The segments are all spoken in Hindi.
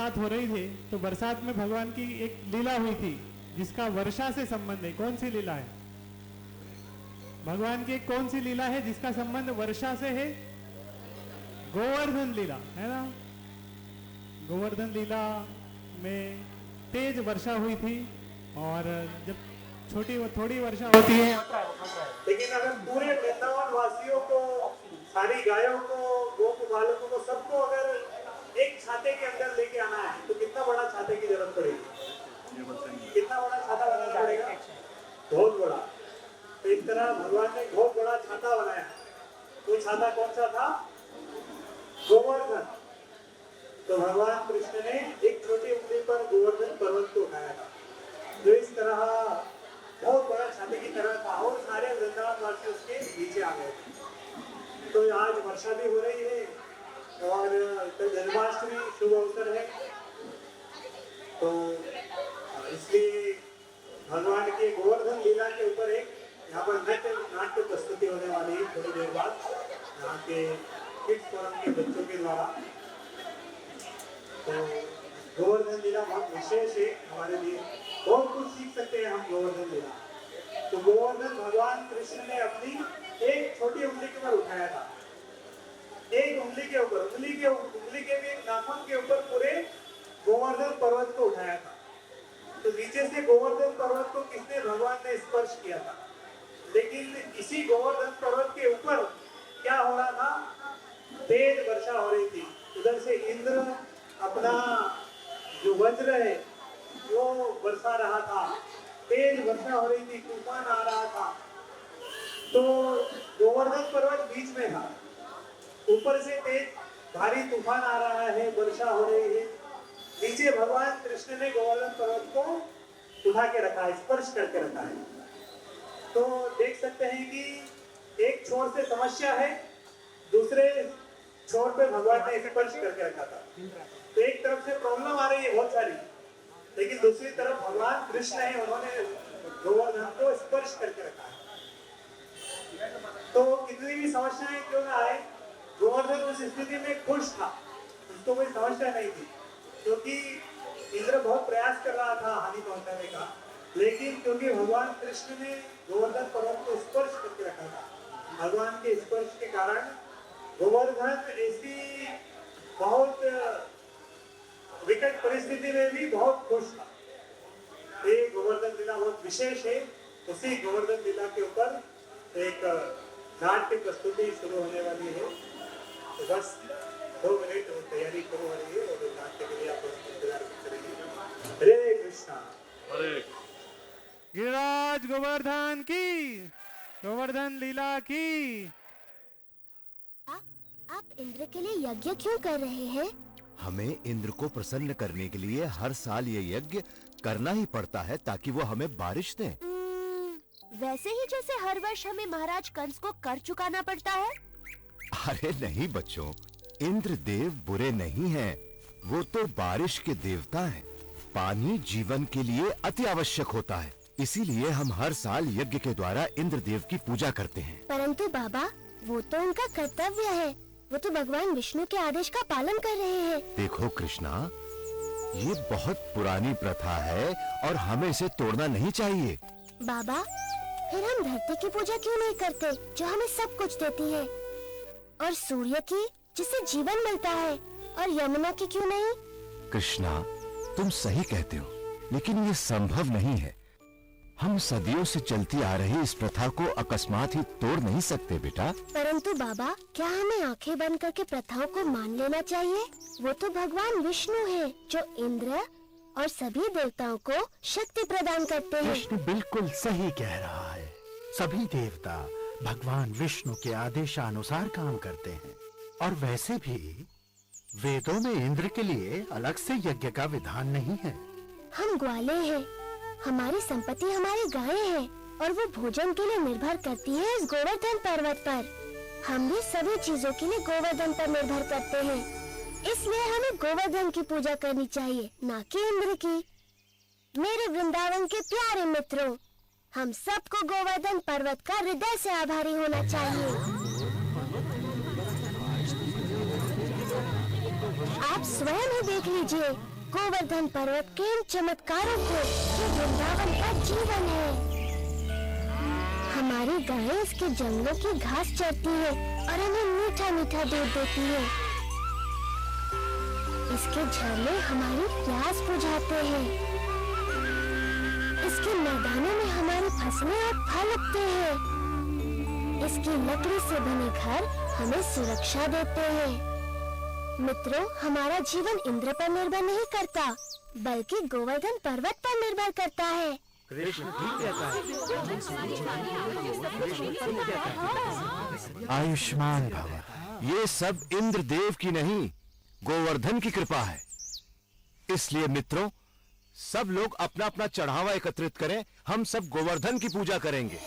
बरसात हो रही थी, तो बरसात में भगवान की एक लीला हुई थी जिसका वर्षा से संबंध है। कौन सी लीला है? भगवान की एक कौन सी लीला है जिसका संबंध वर्षा से है? गोवर्धन लीला है ना। गोवर्धन लीला में तेज वर्षा हुई थी, और जब थोड़ी वर्षा होती है, लेकिन अगर पूरे वृंदावन वासियों को, सारी गायों को, गोप बालकों को, सबको अगर एक छाते के अंदर लेके आना है तो कितना बड़ा छाते की जरूरत पड़ेगी? कितना बड़ा छाता बनाना पड़ेगा? बहुत बड़ा। तो इस तरह भगवान ने बहुत बड़ा छाता बनाया। वो छाता कौन सा था? गोवर्धन। तो भगवान कृष्ण ने एक छोटी उंगली पर गोवर्धन पर्वत को उठाया था, जो इस तरह बहुत बड़ा छाते की तरह था, और सारे वृंदावन वासी उसके नीचे आ गए थे। तो आज वर्षा भी हो रही है, और कल जन्माष्टमी शुभ अवसर है, तो इसलिए भगवान की गोवर्धन लीला के ऊपर एक यहाँ पर नाट्य प्रस्तुति होने वाली है थोड़ी देर बाद, यहाँ के किड्स फोरम के बच्चों के द्वारा। तो गोवर्धन लीला बहुत विशेष है हमारे लिए, बहुत कुछ सीख सकते हैं हम गोवर्धन लीला। तो गोवर्धन भगवान कृष्ण ने अपनी एक छोटी उंगली के ऊपर उठाया था, एक उंगली के ऊपर, उंगली के भी नाखून के ऊपर पूरे गोवर्धन पर्वत को उठाया था। तो नीचे से गोवर्धन पर्वत को किसने? भगवान ने स्पर्श किया था। लेकिन इसी गोवर्धन पर्वत के ऊपर क्या हो रहा था? तेज वर्षा हो रही थी। उधर से इंद्र अपना जो वज्र है वो बरसा रहा था, तेज वर्षा हो रही थी, तूफान आ रहा था। तो गोवर्धन पर्वत बीच में था, ऊपर से तेज भारी तूफान आ रहा है, वर्षा हो रही है। नीचे भगवान कृष्ण ने गोवर्धन पर्वत को उठा के रखा है, स्पर्श करके रखा है। तो देख सकते हैं कि एक छोर से समस्या है, दूसरे छोर पे भगवान ने स्पर्श करके रखा था। तो एक तरफ से प्रॉब्लम आ रही है बहुत सारी, लेकिन दूसरी तरफ भगवान कृष्ण है, उन्होंने गोवर्धन को स्पर्श करके रखा है। तो कितनी भी समस्याएं क्यों ना आए, गोवर्धन उस स्थिति में खुश था, उसको कोई समस्या नहीं थी, क्योंकि इंद्र बहुत प्रयास कर रहा था हानि पहुंचाने का, लेकिन क्योंकि भगवान कृष्ण ने गोवर्धन पर्वत को स्पर्श करके रखा था, भगवान के स्पर्श के कारण गोवर्धन ऐसी बहुत विकट परिस्थिति में भी बहुत खुश था। ये गोवर्धन लीला बहुत विशेष है। उसी गोवर्धन लीला के ऊपर एक नाट्य प्रस्तुति शुरू होने वाली है। तो बस 2 मिनट तैयारी शुरू हो रही है, और नाट्य के लिए आप इंतजार करेंगे। हरे कृष्णा। हरे गिरिराज गोवर्धन की, गोवर्धन लीला की। आप इंद्र के लिए यज्ञ क्यों कर रहे हैं? हमें इंद्र को प्रसन्न करने के लिए हर साल ये यज्ञ करना ही पड़ता है, ताकि वो हमें बारिश दे। वैसे ही जैसे हर वर्ष हमें महाराज कंस को कर चुकाना पड़ता है। अरे नहीं बच्चों, इंद्र देव बुरे नहीं हैं, वो तो बारिश के देवता हैं। पानी जीवन के लिए अति आवश्यक होता है, इसीलिए हम हर साल यज्ञ के द्वारा इंद्र देव की पूजा करते हैं। परंतु बाबा, वो तो उनका कर्तव्य है, वो तो भगवान विष्णु के आदेश का पालन कर रहे हैं। देखो कृष्णा, ये बहुत पुरानी प्रथा है और हमें इसे तोड़ना नहीं चाहिए। बाबा, फिर हम धरती की पूजा क्यों नहीं करते जो हमें सब कुछ देती है, और सूर्य की जिससे जीवन मिलता है, और यमुना की क्यों नहीं? कृष्णा, तुम सही कहते हो, लेकिन ये संभव नहीं है। हम सदियों से चलती आ रही इस प्रथा को अकस्मात ही तोड़ नहीं सकते बेटा। परंतु बाबा, क्या हमें आंखें बंद करके प्रथाओं को मान लेना चाहिए? वो तो भगवान विष्णु है, जो इंद्र और सभी देवताओं को शक्ति प्रदान करते हैं। कृष्ण बिल्कुल सही कह रहा है। सभी देवता भगवान विष्णु के आदेशानुसार काम करते हैं, और वैसे भी वेदों में इंद्र के लिए अलग से यज्ञ का विधान नहीं है। हम ग्वाले हैं, हमारी संपत्ति हमारी गायें हैं, और वो भोजन के लिए निर्भर करती है इस गोवर्धन पर्वत पर। हम भी सभी चीजों के लिए गोवर्धन पर निर्भर करते हैं, इसलिए हमें गोवर्धन की पूजा करनी चाहिए, ना कि इंद्र की। मेरे वृंदावन के प्यारे मित्रों, हम सबको गोवर्धन पर्वत का हृदय से आभारी होना चाहिए। आप स्वयं ही देख लीजिए, गोवर्धन पर्वत के इन चमत्कारों को जो वृंदावन का जीवन है। हमारी गायें इसके जंगलों की घास चरती है और हमें मीठा मीठा दूध देती है। इसके झरने हमारी प्यास बुझाते हैं। इसके मैदानों में हमारी फसलें और फल उगते हैं। इसकी लकड़ी से बने घर हमें सुरक्षा देते हैं। मित्रों, हमारा जीवन इंद्र पर निर्भर नहीं करता, बल्कि गोवर्धन पर्वत पर निर्भर करता है। आयुष्मान भव। ये सब इंद्रदेव की नहीं, गोवर्धन की कृपा है। इसलिए मित्रों, सब लोग अपना अपना चढ़ावा एकत्रित करें। हम सब गोवर्धन की पूजा करेंगे।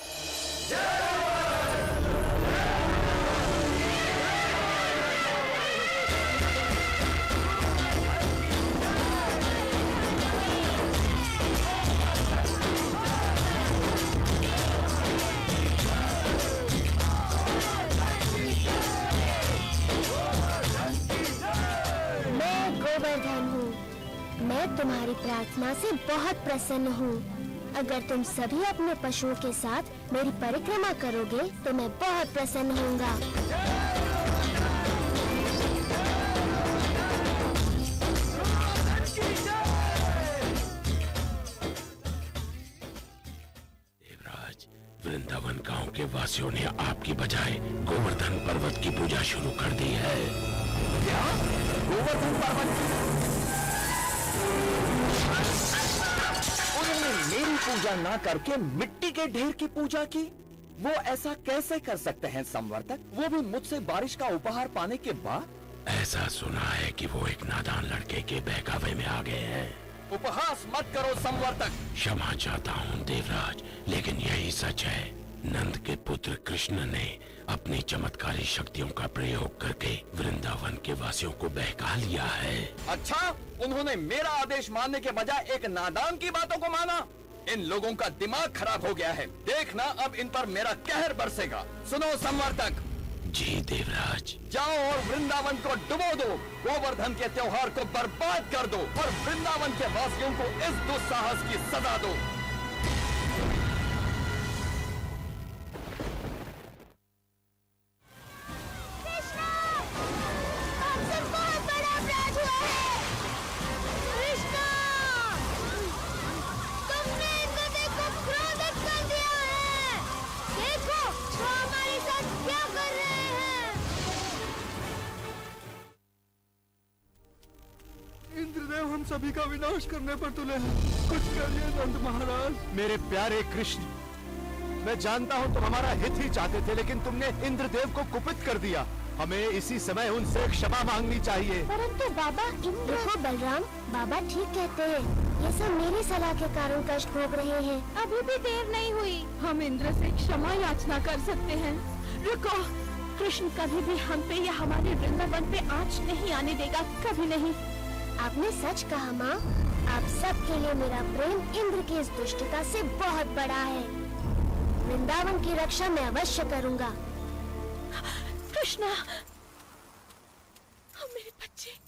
गोवर्धन हूँ। मैं तुम्हारी प्रार्थना से बहुत प्रसन्न हूँ। अगर तुम सभी अपने पशुओं के साथ मेरी परिक्रमा करोगे तो मैं बहुत प्रसन्न होऊंगा। देवराज, वृंदावन गांव के वासियों ने आपकी बजाय गोवर्धन पर्वत की पूजा शुरू कर दी है। क्या? गोवर्धन पर्वत? उन्होंने मेरी पूजा ना करके मिट्टी के ढेर की पूजा की। वो ऐसा कैसे कर सकते हैं संवर्तक, वो भी मुझसे बारिश का उपहार पाने के बाद? ऐसा सुना है कि वो एक नादान लड़के के बहकावे में आ गए हैं। उपहास मत करो संवर्तक। क्षमा चाहता हूँ देवराज, लेकिन यही सच है। नंद के पुत्र कृष्ण ने अपनी चमत्कारी शक्तियों का प्रयोग करके वृंदावन के वासियों को बहका लिया है। अच्छा, उन्होंने मेरा आदेश मानने के बजाय एक नादान की बातों को माना। इन लोगों का दिमाग खराब हो गया है। देखना अब इन पर मेरा कहर बरसेगा। सुनो संवर्तक। जी देवराज। जाओ और वृंदावन को डुबो दो, गोवर्धन के त्योहार को बर्बाद कर दो और वृंदावन के वासियों को इस दुस्साहस की सजा दो। इंद्रदेव हम सभी का विनाश करने पर तुले हैं। कुछ करिए नंद महाराज। मेरे प्यारे कृष्ण, मैं जानता हूँ तुम हमारा हित ही चाहते थे, लेकिन तुमने इंद्रदेव को कुपित कर दिया। हमें इसी समय उनसे क्षमा मांगनी चाहिए। परंतु बाबा, देखो बलराम, बाबा ठीक कहते हैं। ये सब मेरी सलाह के कारण कष्ट भोग रहे हैं। अभी भी देर नहीं हुई। हम इंद्र से क्षमा याचना कर सकते हैं। रुको, कृष्ण कभी भी हम पे या हमारे वृंदावन पे आँच नहीं आने देगा, कभी नहीं। आपने सच कहा माँ। आप सबके लिए मेरा प्रेम इंद्र की इस दुष्टता से बहुत बड़ा है। वृंदावन की रक्षा मैं अवश्य करूँगा। कृष्णा, मेरे बच्चे।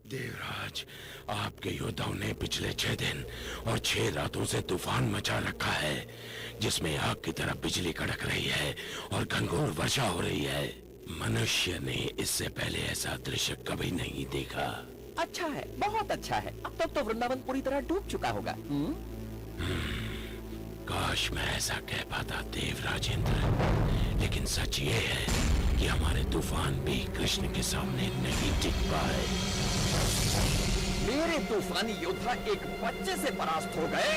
देवराज, आपके योद्धाओं ने पिछले 6 दिन और 6 रातों से तूफान मचा रखा है, जिसमें आग की तरह बिजली कड़क रही है और घनघोर वर्षा हो रही है। मनुष्य ने इससे पहले ऐसा दृश्य कभी नहीं देखा। अच्छा है, बहुत अच्छा है। अब तक तो वृंदावन पूरी तरह डूब चुका होगा। काश मैं ऐसा कह पाता देवराज इंद्र, लेकिन सच ये है कि हमारे तूफान भी कृष्ण के सामने नहीं टिक पाए। मेरे तूफानी योद्धा एक बच्चे से परास्त हो गए।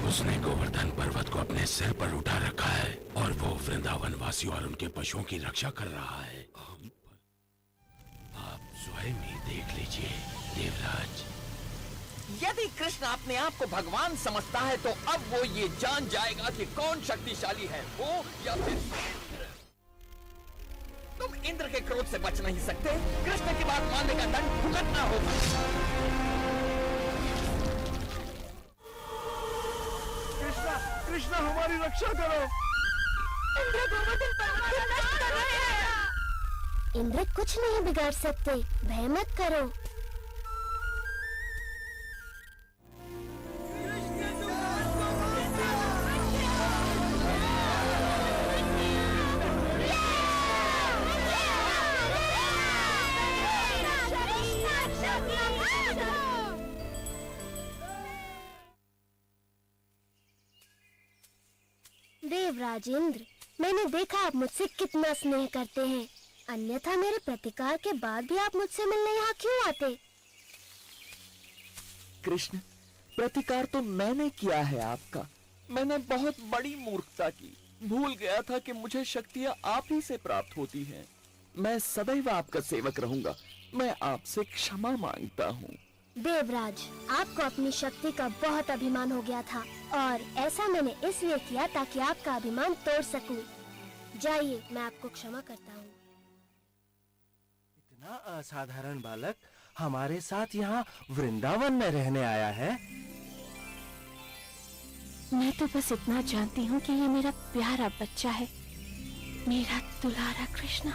उसने गोवर्धन पर्वत को अपने सिर पर उठा रखा है और वो वृंदावन वासियों और उनके पशुओं की रक्षा कर रहा है। आप स्वयं ही देख लीजिए देवराज। यदि कृष्ण अपने आप को भगवान समझता है तो अब वो ये जान जाएगा कि कौन शक्तिशाली है, वो या फिर इंद्र। तुम इंद्र के क्रोध से बच नहीं सकते। कृष्ण की बात मानने का दंड भुगतना होगा। कृष्णा, कृष्णा हमारी रक्षा करो। इंद्र गोवर्धन पर्वत को नष्ट कर रहे हैं। इंद्र कुछ नहीं बिगाड़ सकते, भय मत करो। देवराज इंद्र, मैंने देखा आप मुझसे कितना स्नेह करते हैं, अन्यथा मेरे प्रतिकार के बाद भी आप मुझसे मिलने यहाँ क्यों आते? कृष्ण, प्रतिकार तो मैंने किया है आपका। मैंने बहुत बड़ी मूर्खता की। भूल गया था कि मुझे शक्तियाँ आप ही से प्राप्त होती हैं। मैं सदैव आपका सेवक रहूंगा। मैं आपसे क्षमा मांगता हूँ। देवराज, आपको अपनी शक्ति का बहुत अभिमान हो गया था और ऐसा मैंने इसलिए किया ताकि आपका अभिमान तोड़ सकूं। जाइए, मैं आपको क्षमा करता हूँ। इतना असाधारण बालक हमारे साथ यहाँ वृंदावन में रहने आया है। मैं तो बस इतना जानती हूँ कि ये मेरा प्यारा बच्चा है, मेरा दुलारा कृष्णा।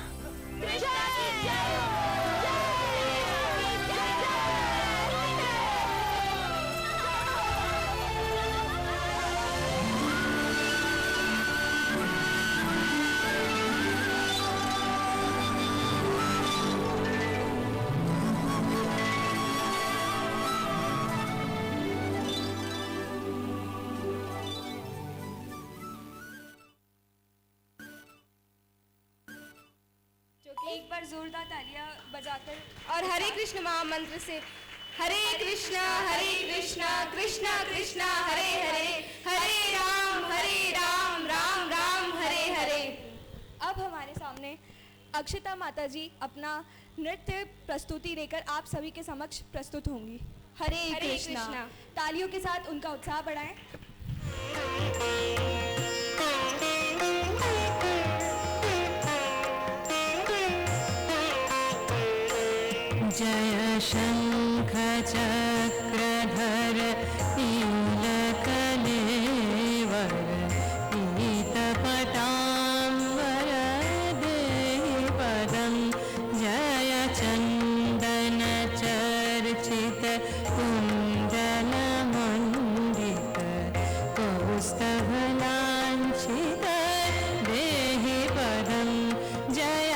एक बार जोरदार तालियां बजाकर और हरे कृष्ण महामंत्र से हरे कृष्णा कृष्णा कृष्णा हरे हरे, हरे राम राम राम हरे हरे। अब हमारे सामने अक्षता माता जी अपना नृत्य प्रस्तुति लेकर आप सभी के समक्ष प्रस्तुत होंगी। हरे कृष्णा। तालियों के साथ उनका उत्साह बढ़ाएं। जय शंख चक्रधर नीलकलेवर पीतपटाम्बर देहि पदं जय चंदन चर्चित कुंडल मंडित कौस्तभ लांछित देहि पदं जय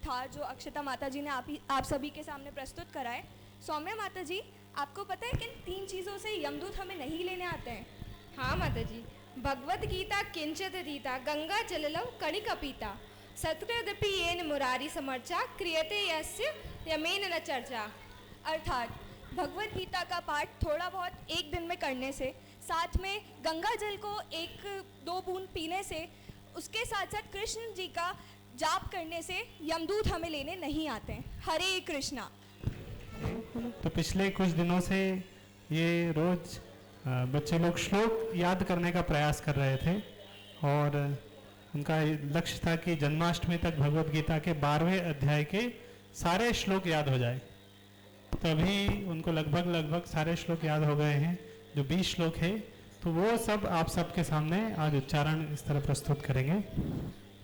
था जो अक्षता माता जी ने आप सभी के सामने प्रस्तुत कराए। सौम्या माता जी, आपको पता है किन 3 चीज़ों से यमदूत हमें नहीं लेने आते हैं? हाँ माता जी, भगवद गीता किंचित अधीता, गंगा जललव कणिका पीता, सत्कृदपि येन मुरारी समर्चा, क्रियते यस्य यमेन न चर्चा। अर्थात भगवद गीता का पाठ थोड़ा बहुत एक दिन में करने से, साथ में गंगा जल को 1-2 बूंद पीने से, उसके साथ साथ कृष्ण जी का जाप करने से यमदूत हमें लेने नहीं आते हैं। हरे कृष्णा। तो पिछले कुछ दिनों से ये रोज बच्चे लोग श्लोक याद करने का प्रयास कर रहे थे और उनका लक्ष्य था कि जन्माष्टमी तक भगवद गीता के 12वें अध्याय के सारे श्लोक याद हो जाए। तो अभी उनको लगभग सारे श्लोक याद हो गए हैं, जो 20 श्लोक है, तो वो सब आप सबके सामने आज उच्चारण इस तरह प्रस्तुत करेंगे।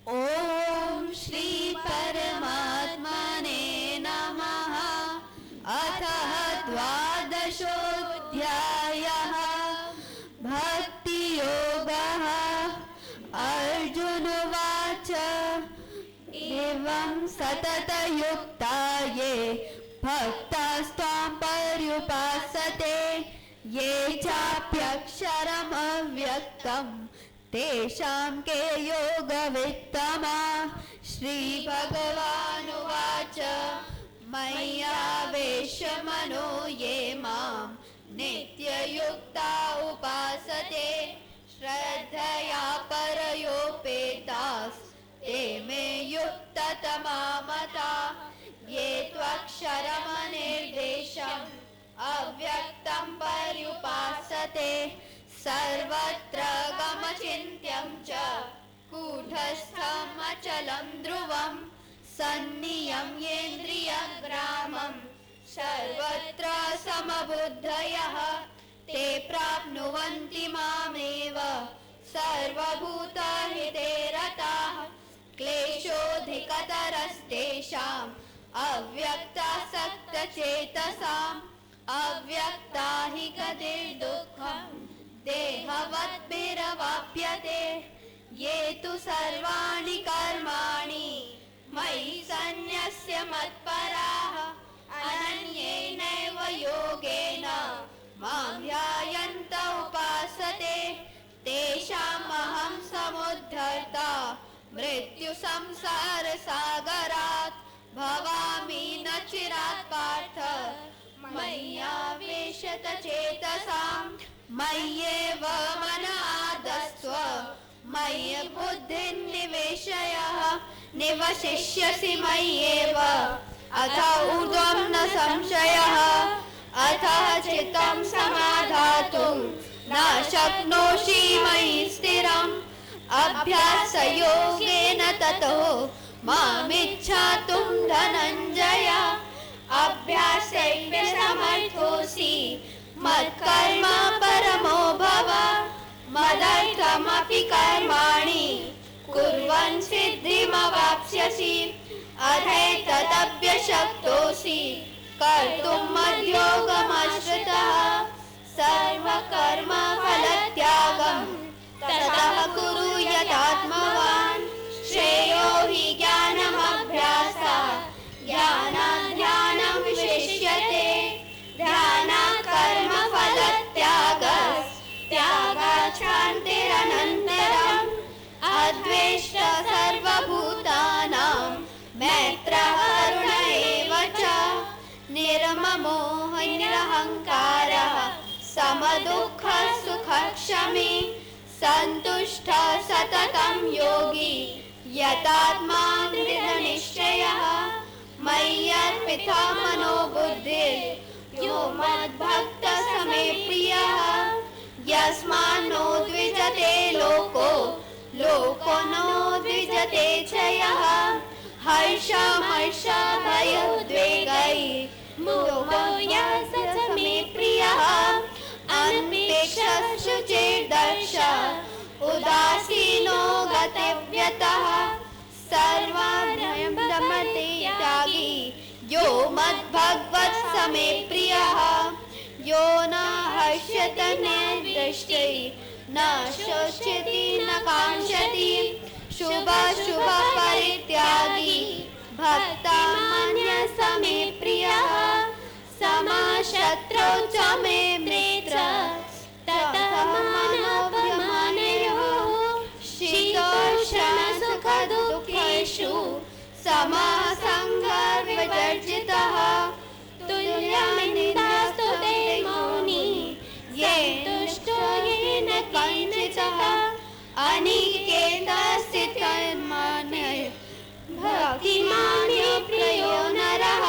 ओम श्री परमात्मने नमः। अथः द्वादशोऽध्यायः भक्ति योगः। अर्जुनवाच एवं सततयुक्ता ये भक्तास्त्वां पर्युपासते, ये चाप्यक्षरम् अव्यक्तं तेषां के योगवित्तमाः। श्रीभगवानुवाच मय्यावेश्य मनो ये मां नित्ययुक्ता उपासते, श्रद्धया परयोपेतास् ते मे युक्ततमा मताः। ये त्वक्षरमनिर्देशम् अव्यक्तं पर्युपासते, सर्वत्र गमचिन्त्यं च कूटस्थम् अचलं ध्रुवं, सन्नियम्येन्द्रियग्रामं सर्वत्र समबुद्धयः ते प्राप्नुवन्ति मामेव सर्वभूतहिते रताः। क्लेशोऽधिकतरस्तेषाम् अव्यक्तासक्तचेतसाम्, अव्यक्ता हि गतिर्दुःखं देहवद्भिरवाप्यते। ये तु सर्वाणि कर्माणि मयि सन्न्यस्य मत्पराः, अनन्येनैव योगेन मां ध्यायन्त उपासते, तेषामहं समुद्धर्ता मृत्युसंसारसागरात्। भवामि न चिरात् पार्थ मय्यावेशत चेतसां, मय्येव मन आदस्त्व मय्य बुद्धिं निवेशय। निवशिष्यसि मय्येव अथ ऊर्ध्वं न संशयः, अतः चित्तं समाधातुं न शक्नोषि मयि स्थिरम्। अभ्यासयोगेन ततो मामिच्छातुं धनञ्जय, अभ्यासेन समर्थोऽसि मत्कर्म परमो भव। मदर्थमपि कर्माणि कुर्वन् सिद्धिमवाप्स्यसि, अथैतदभ्यशक्तोऽसि कर्तुं मद्योगमाश्रितः। सर्वकर्म फलत्यागं ततः कुरु यथात्मवान्, श्रेयो हि ज्ञानमभ्यासात् ज्ञानात् ध्यानं विशिष्यते। ध्यानात् कर्म फलत्यागात् शान्तिरनन्तरम्। अद्वेष्टा सर्वभूतानां मैत्रः करुण एव च, निर्ममो निरहङ्कारः समदुःखः सुखक्षमी। सन्तुष्टः सततं योगी यतात्मा दृढनिश्चयः। मय्यर्पिता मनो बुद्धिर् यो मद्भक्तः स मे प्रियः। यस्मान्नो द्विजते लोको नो द्विजते च यः। हर्षमर्षभयोद्वेगैर्मुक्तो यः स मे प्रियः। अनपेक्षः शुचिर्दर्शः उदासीनो गतिव्यतः। सर्वभयं दमते त्यागी यो मद्भगवत् स मे प्रियः। यो न हर्षति न दृष्टि न शोच्यति न काङ्क्षति। शुभाशुभ परित्यागी भक्तमान्य समे प्रियः समशत्रौ च मे मित्रः ततः मानवमानयोः शीतोष्णसुखदुःखेषु समः सङ्गविवर्जितः तुल्यनिन्दास्तुते मौनी ये तुष्टो येन किञ्चित् अनिकेतस्थितमन्ये भक्तिमान्यो प्रियो नरः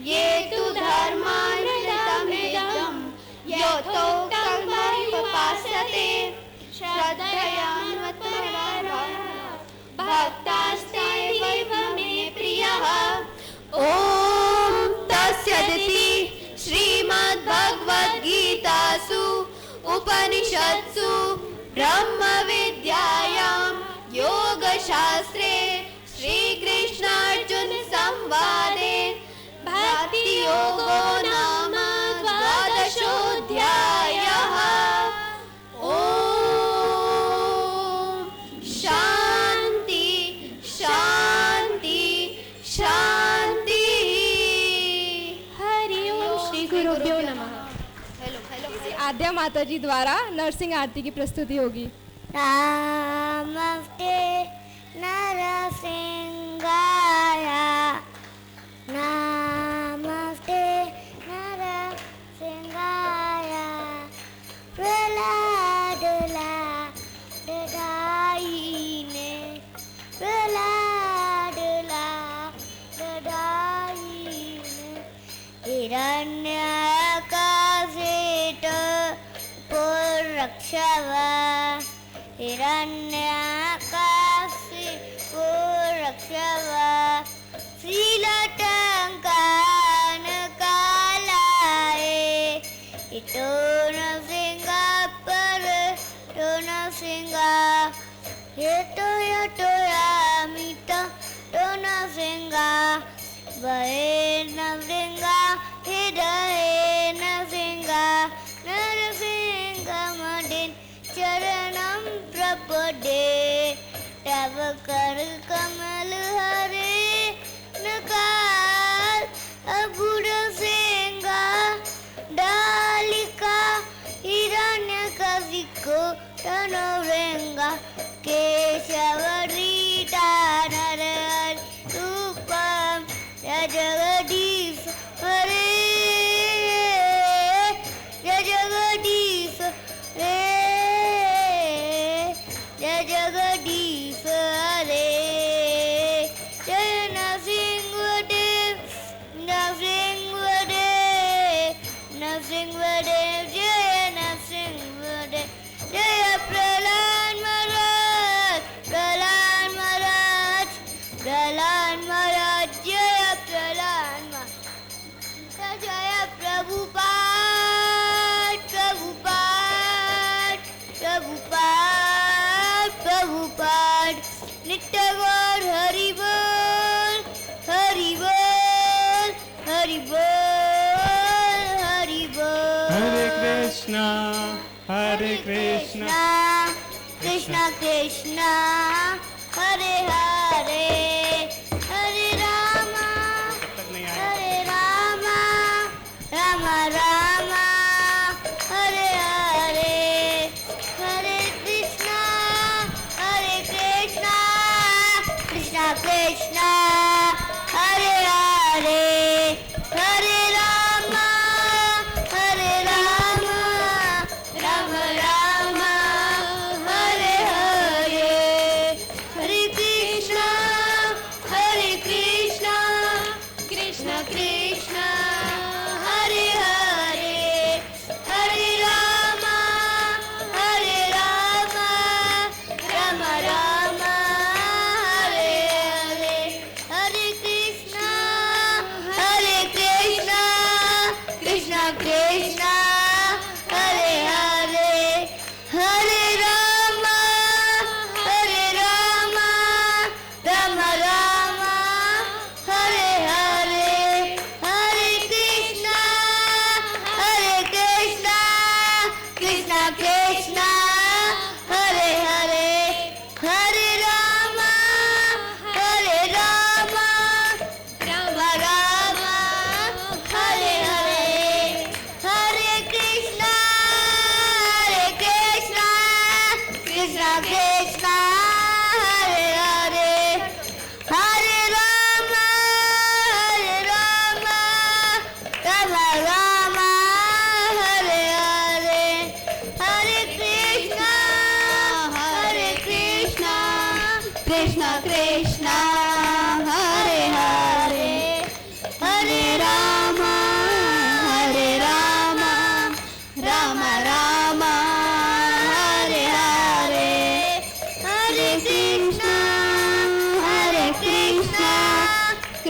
ये तु धर्मान्वितमिदं यथोक्तं परिपास्यते श्रद्धयान्वितः भक्तास्तेव मे प्रियः। ॐ तस्सदिति श्रीमद्भगवद्गीतासु उपनिषत्सु ब्रह्मविद्यायां योगशास्त्रे श्रीकृष्णार्जुन संवादे भक्तियोगो नाम द्वादशोऽध्यायः। ॐ शान्ति शान्ति शान्ति। हरि ओम श्री गुरुभ्यो नमः। आद्या माता जी द्वारा नरसिंह आरती की प्रस्तुति होगी। नमस्ते नरसिंहाय नमस्ते नरसिंहाय प्रहलादलादायिने प्रहलादलादायिने हिरण्यकाशेट पुरक्षव हिरण्यकाशिपुरक्षव श्रीलटङ्कानकालाय इतो नरसिंहा पर तो नरसिंहा यतो यतो यामित तो नरसिंहा वहे नरसिंहा हृदये नरसिंहा नरसिंहमदिन चरणं प्रपदे तव कर कमल हरे नकार अबुर सिंहा डालिका हिरण्यकशिको तनोरेंगा केशवरीता नरहरि रूपम जगदीश हरे जगदीश रे जय जगदीश हरे जय नरसिंहदेव नरसिंहदेव नरसिंहदेव जय नरसिंहदेव जय प्रहलाद महाराज प्रहलाद महाराज प्रहलाद महाराज जय प्रहलाद महाराज जय प्रभुपाद प्रभुपाद प्रभुपाद प्रभुपाद नित्य गौर हरि बोल हरि बोल हरि बोल हरि बोल। हरे कृष्णा कृष्णा कृष्णा हरे हरे हरे राम राम राम हरे हरे हरे कृष्णा कृष्णा कृष्णा हरे हरे हरे राम राम राम हरे हरे हरे कृष्णा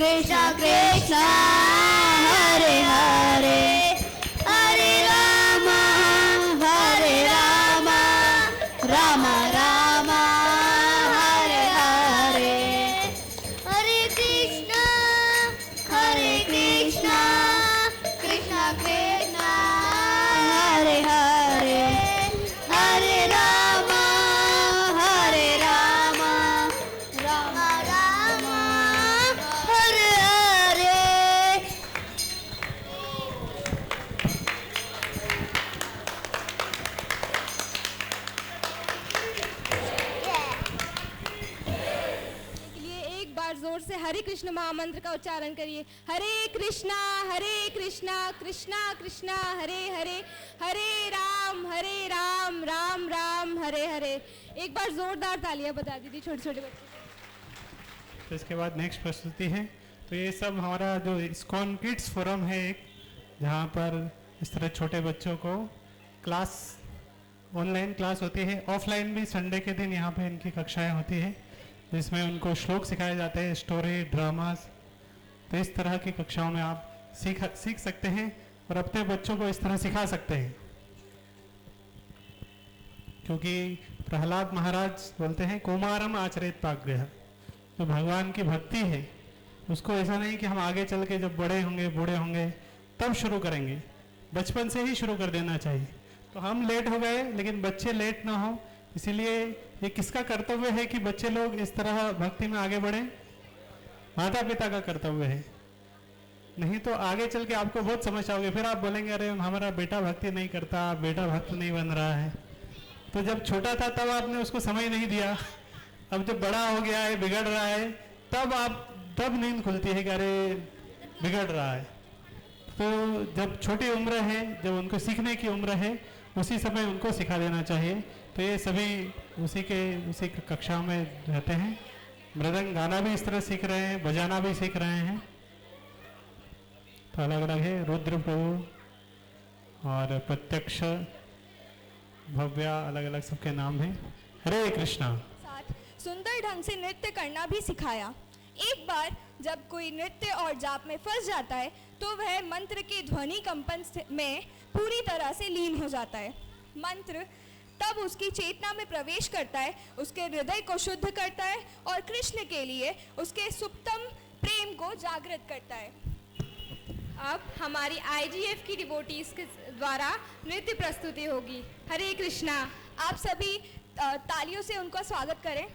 कृष्ण कृष्ण हरे हरे हरे राम राम राम हरे हरे हरे कृष्ण कृष्ण कृष्ण हरे हरे हरे राम राम राम हरे हरे। लिए एक बार जोर से हरे कृष्ण महामंत्र का उच्चारण करिए। हरे कृष्णा कृष्णा कृष्णा हरे हरे हरे राम राम राम हरे हरे। एक बार जोरदार तालियां बजा दीजिए छोटे छोटे बच्चे। तो इसके बाद नेक्स्ट प्रस्तुति है। तो ये सब हमारा जो इस्कॉन किड्स फोरम है एक, जहाँ पर इस तरह छोटे बच्चों को क्लास, ऑनलाइन क्लास होती है, ऑफलाइन भी संडे के दिन यहाँ पे इनकी कक्षाएं होती है, जिसमें उनको श्लोक सिखाए जाते हैं, स्टोरी, ड्रामास। तो इस तरह की कक्षाओं में आप सीख सकते हैं और अपने बच्चों को इस तरह सिखा सकते हैं। क्योंकि प्रहलाद महाराज बोलते हैं कुमारम आचरित पाग्रह, जो भगवान की भक्ति है उसको ऐसा नहीं कि हम आगे चल के जब बड़े होंगे बूढ़े होंगे तब शुरू करेंगे, बचपन से ही शुरू कर देना चाहिए। तो हम लेट हो गए लेकिन बच्चे लेट ना हो, इसीलिए ये किसका कर्तव्य है कि बच्चे लोग इस तरह भक्ति में आगे बढ़े? माता पिता का कर्तव्य है। नहीं तो आगे चल के आपको बहुत समस्या होगी, फिर आप बोलेंगे अरे हमारा बेटा भक्ति नहीं करता, बेटा भक्त नहीं बन रहा है। तो जब छोटा था तब आपने उसको समय नहीं दिया, अब जब बड़ा हो गया है, बिगड़ रहा है, तब नींद खुलती है कि अरे बिगड़ रहा है। तो जब छोटी उम्र है, जब उनको सीखने की उम्र है, उसी समय उनको सिखा देना चाहिए। तो ये सभी उसी कक्षा में रहते हैं। मृदंग गाना भी इस तरह सीख रहे हैं, बजाना भी सीख रहे हैं। तो अलग अलग है, रुद्र प्रभु और प्रत्यक्ष, भव्या, अलग अलग सबके नाम हैं। हरे कृष्णा। साथ सुंदर ढंग से नृत्य करना भी सिखाया। एक बार जब कोई नृत्य और जाप में फंस जाता है तो वह मंत्र के ध्वनि कंपन में पूरी तरह से लीन हो जाता है। मंत्र तब उसकी चेतना में प्रवेश करता है, उसके हृदय को शुद्ध करता है और कृष्ण के लिए उसके सुप्तम प्रेम को जागृत करता है। अब हमारी IGF की डिवोटीज के द्वारा नृत्य प्रस्तुति होगी। हरे कृष्णा। आप सभी तालियों से उनका स्वागत करें।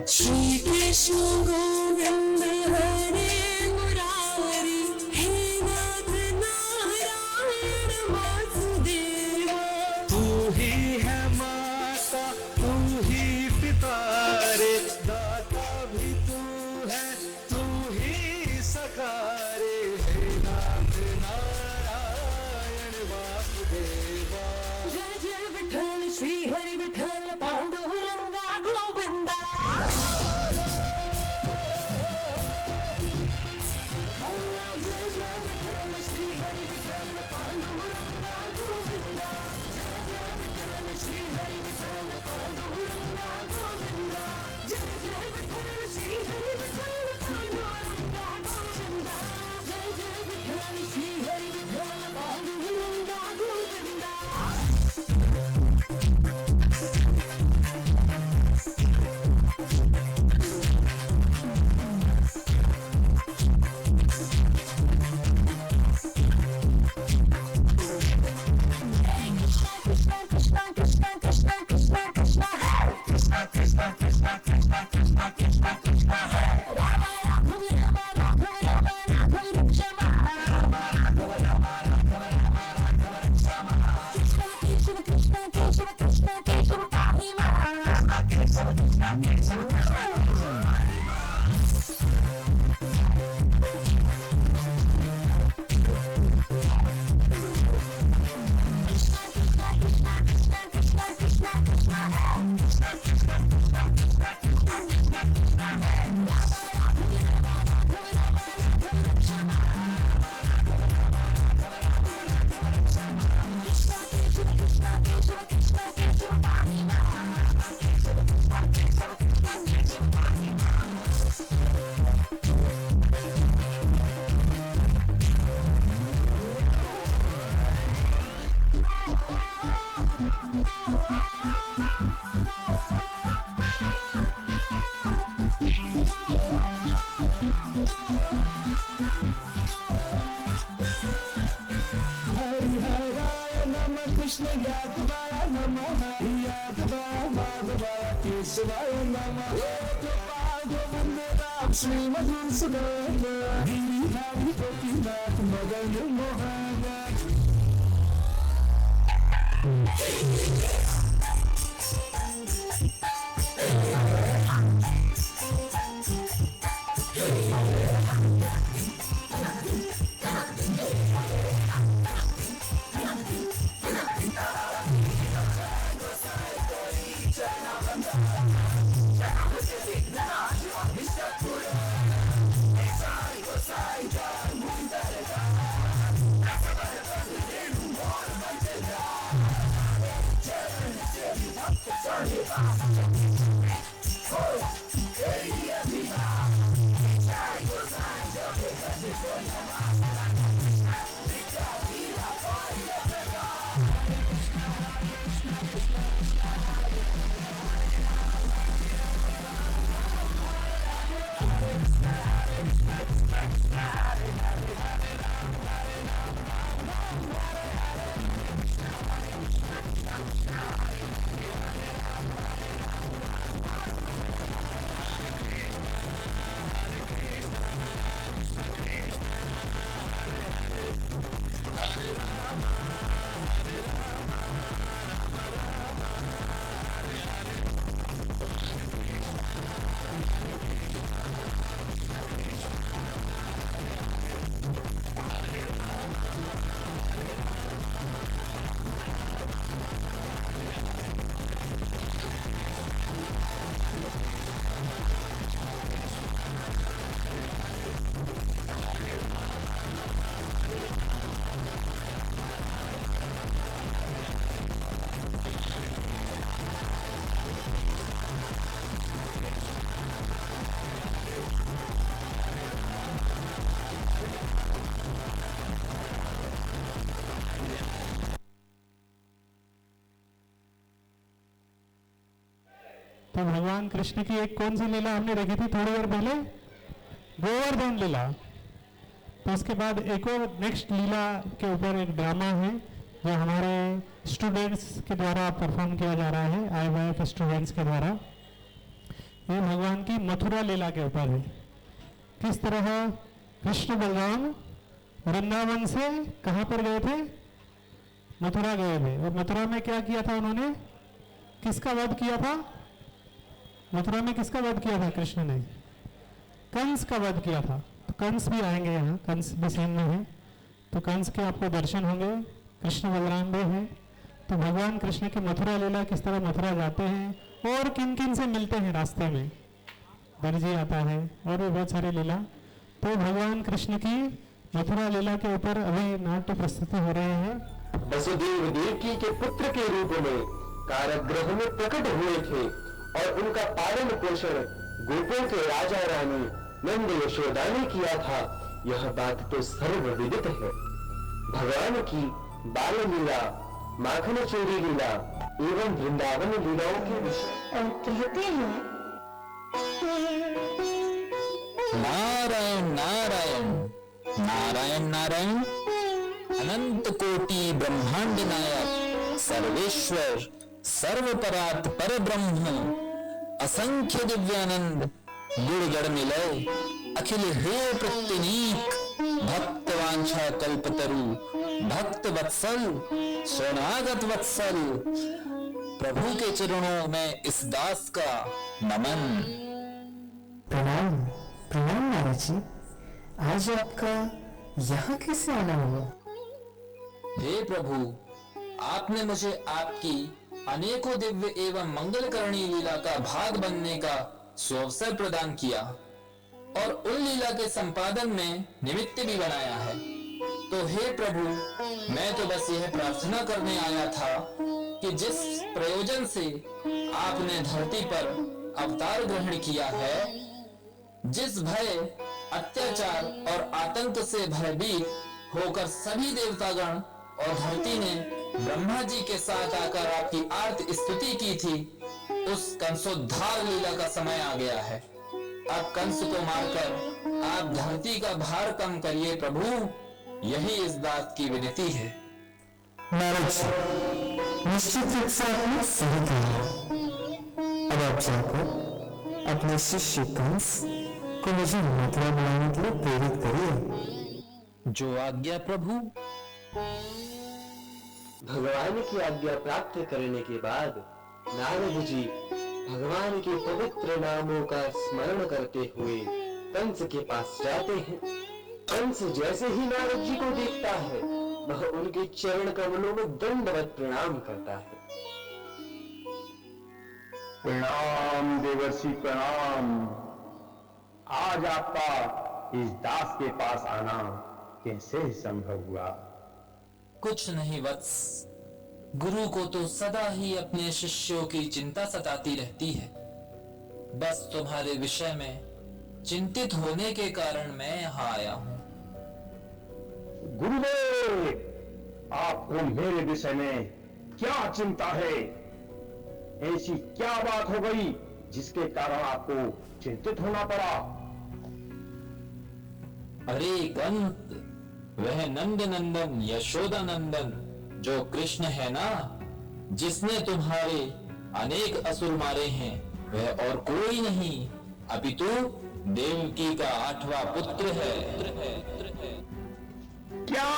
श्री कृष्ण गोविंद हरे मुरारी, हे नाथ नारायण वासुदेवा। तू ही है माता, तू ही पिता रे, दाता भी तू है, तू ही सखा रे, हे नाथ नारायण वासुदेवा। जय जय विठ्ठल श्री हरि विठ्ठल पांडुरंगा गोविंदा। कृष्ण यादवाय नमः यादवाय माधवाय केशवाय नमः गोपाल गोविंद राम श्री मधुसूदन गिरिधारी गोपीनाथ मदन मोहन। तो भगवान कृष्ण की एक कौन सी लीला हमने देखी थी थोड़ी देर पहले? गोवर्धन लीला। तो उसके बाद एक और नेक्स्ट लीला के ऊपर एक ड्रामा है जो हमारे स्टूडेंट्स के द्वारा परफॉर्म किया जा रहा है, IYF स्टूडेंट्स के द्वारा। ये भगवान की मथुरा लीला के ऊपर है। किस तरह कृष्ण बलराम वृंदावन से कहाँ पर गए थे? मथुरा गए थे। और मथुरा में क्या किया था उन्होंने? किसका वध किया था? मथुरा में किसका वध किया था कृष्ण ने? कंस का वध किया था। तो कंस भी आएंगे यहाँ, कंस भी सीन में है। तो कंस के आपको दर्शन होंगे, कृष्ण बलराम भी हैं। तो भगवान कृष्ण की मथुरा लीला, किस तरह मथुरा जाते हैं और किन किन से मिलते हैं रास्ते में, दर्जी आता है और भी बहुत सारी लीला। तो भगवान कृष्ण की मथुरा लीला के ऊपर अभी नाट्य प्रस्तुति हो रहे हैं। वसुदेव देवकी के पुत्र के रूप में कारागृह में प्रकट हुए थे और उनका पालन पोषण गोपों के राजा रानी नंद यशोदा ने किया था। यह बात तो सर्वविदित है। भगवान की बाल लीला, माखन चोरी लीला एवं वृंदावन लीलाओं के विषय और कहते हैं नारायण नारायण नारायण नारायण अनंत कोटि ब्रह्मांड नायक सर्वेश्वर सर्वपरात् पर ब्रह्म असंख्य दिव्यानंद गुणगण मिलय अखिल हृदय प्रत्यनीक भक्त वांछा कल्पतरु भक्त वत्सल शरणागत वत्सल प्रभु के चरणों में इस दास का नमन। प्रणाम प्रणाम महाराज जी, आज आपका यहाँ कैसे आना हुआ? हे प्रभु, आपने मुझे आपकी अनेकों दिव्य एवं मंगलकरणी लीला का भाग बनने का सुअवसर प्रदान किया और उन लीला के संपादन में निमित्त भी बनाया है। तो हे प्रभु, मैं तो बस यह प्रार्थना करने आया था कि जिस प्रयोजन से आपने धरती पर अवतार ग्रहण किया है, जिस भय, अत्याचार और आतंक से भयभीत होकर सभी देवतागण और धरती ने ब्रह्मा जी के साथ आकर आपकी आर्त स्तुति की थी, उस कंसोद्धार लीला का समय आ गया है। अब कंस को मारकर आप धरती का भार कम करिए प्रभु, यही इस बात की विनती है। नारद जी, निश्चित रूप से आपने सही कहा। अब आप जाकर अपने शिष्य कंस को मुझे मथुरा बुलाने के लिए प्रेरित करिए। जो आज्ञा प्रभु। भगवान की आज्ञा प्राप्त करने के बाद नारद जी भगवान के पवित्र नामों का स्मरण करते हुए कंस के पास जाते हैं। कंस जैसे ही नारद जी को देखता है वह उनके चरण कमलों में दंडवत प्रणाम करता है। प्रणाम देवर्षि प्रणाम। आज आपका इस दास के पास आना कैसे संभव हुआ? कुछ नहीं वत्स, गुरु को तो सदा ही अपने शिष्यों की चिंता सताती रहती है। बस तुम्हारे विषय में चिंतित होने के कारण मैं यहाँ आया हूँ। गुरुदेव, आपको मेरे विषय में क्या चिंता है? ऐसी क्या बात हो गई जिसके कारण आपको चिंतित होना पड़ा? अरे कंस, वह नंद नंदन यशोदा नंदन जो कृष्ण है ना, जिसने तुम्हारे अनेक असुर मारे हैं, वह और कोई नहीं अपितु देवकी का 8वां पुत्र है। क्या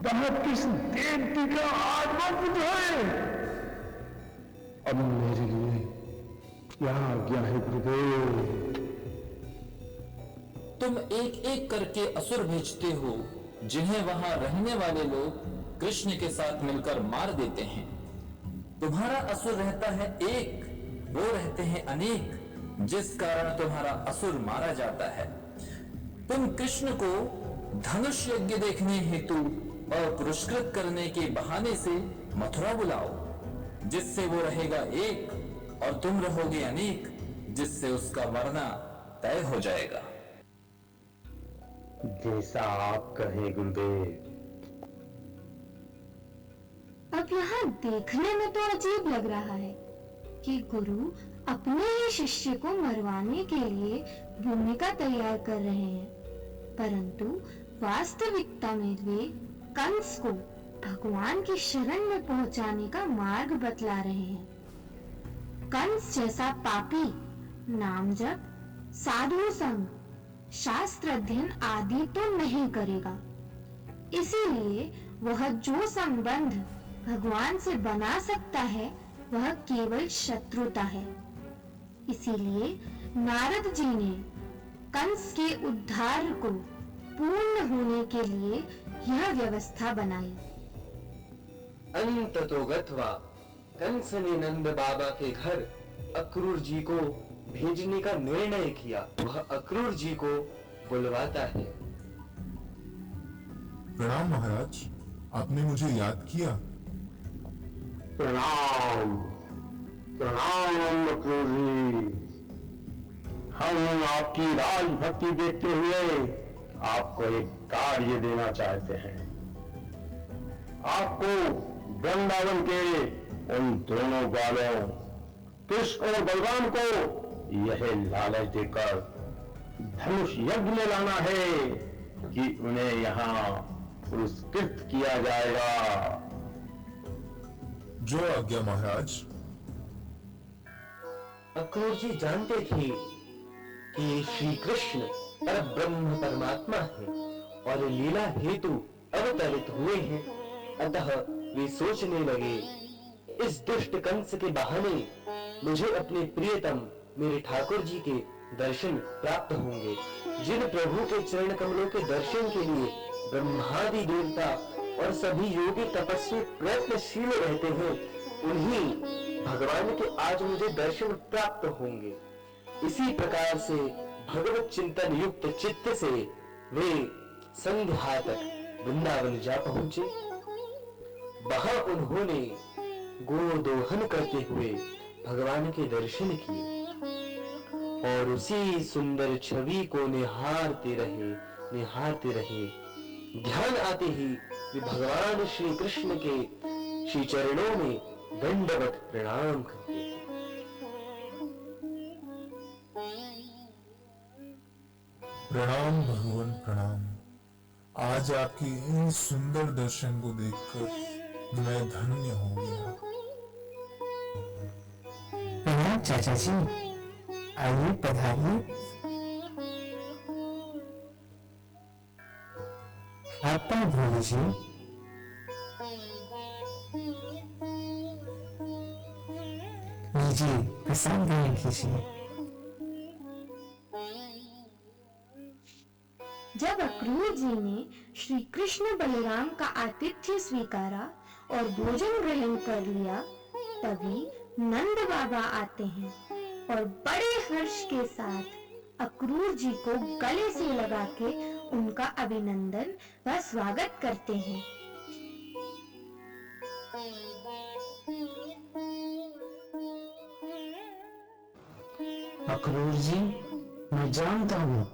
वह कृष्ण देवकी का 8वां पुत्र है? अब मेरे लिए क्या आज्ञा है गुरुदेव? तुम एक एक करके असुर भेजते हो जिन्हें वहां रहने वाले लोग कृष्ण के साथ मिलकर मार देते हैं। तुम्हारा असुर रहता है एक, वो रहते हैं अनेक, जिस कारण तुम्हारा असुर मारा जाता है। तुम कृष्ण को धनुष यज्ञ देखने हेतु और पुरस्कृत करने के बहाने से मथुरा बुलाओ, जिससे वो रहेगा एक और तुम रहोगे अनेक, जिससे उसका मरना तय हो जाएगा। जैसा आप कहें गुरुदेव। अब यहाँ देखने में तो अजीब लग रहा है कि गुरु अपने ही शिष्य को मरवाने के लिए भूमिका तैयार कर रहे हैं, परंतु वास्तविकता में वे कंस को भगवान की शरण में पहुंचाने का मार्ग बतला रहे हैं। कंस जैसा पापी नामजप, साधु संग, शास्त्र अध्ययन आदि तो नहीं करेगा, इसीलिए वह जो संबंध भगवान से बना सकता है वह केवल शत्रुता है। इसीलिए नारद जी ने कंस के उद्धार को पूर्ण होने के लिए यह व्यवस्था बनाई। अंततो गत्वा कंस ने नंद बाबा के घर अक्रूर जी को भेजने का निर्णय किया। वह अक्रूर जी को बुलवाता है। प्रणाम महाराज, आपने मुझे याद किया। प्रणाम प्रणाम अक्रूर जी। हम आपकी राजभक्ति देखते हुए आपको एक कार्य देना चाहते हैं। आपको वृंदावन के उन दोनों ग्वालों कृष्ण और बलराम को यह लालच देकर धनुष यज्ञ में लाना है कि उन्हें यहाँ पुरस्कृत किया जाएगा। जो आज्ञा महाराज। अक्रूर जी जानते थे कि श्री कृष्ण परब्रह्म परमात्मा है और लीला हेतु अवतरित हुए हैं, अतः वे सोचने लगे इस दुष्ट कंस के बहाने मुझे अपने प्रियतम मेरे ठाकुर जी के दर्शन प्राप्त होंगे। जिन प्रभु के चरण कमलों के दर्शन के लिए ब्रह्मादि देवता और सभी योगी तपस्वी प्रयत्नशील रहते हैं, उन्हीं भगवान के आज मुझे दर्शन प्राप्त होंगे। इसी प्रकार से भगवत चिंतन युक्त चित्त से वे संध्या तक वृंदावन जा पहुंचे। वहां उन्होंने गोदोहन करते हुए भगवान के दर्शन किए और उसी सुंदर छवि को निहारते रहे। ध्यान आते ही वे भगवान श्री कृष्ण के श्री चरणों में दंडवत प्रणाम करते थे। प्रणाम भगवान प्रणाम। आज आपके इस सुंदर दर्शन को देखकर मैं धन्य हो गया। प्रणाम चाचा जी, आइए पधारिए। आप पर भोले जी। लीजिए प्रसाद ग्रहण कीजिए। जब अक्रूर जी ने श्री कृष्ण बलराम का आतिथ्य स्वीकारा और भोजन ग्रहण कर लिया, तभी नंद बाबा आते हैं और बड़े हर्ष के साथ अक्रूर जी को गले से लगा के उनका अभिनंदन व स्वागत करते हैं। अक्रूर जी, मैं जानता हूँ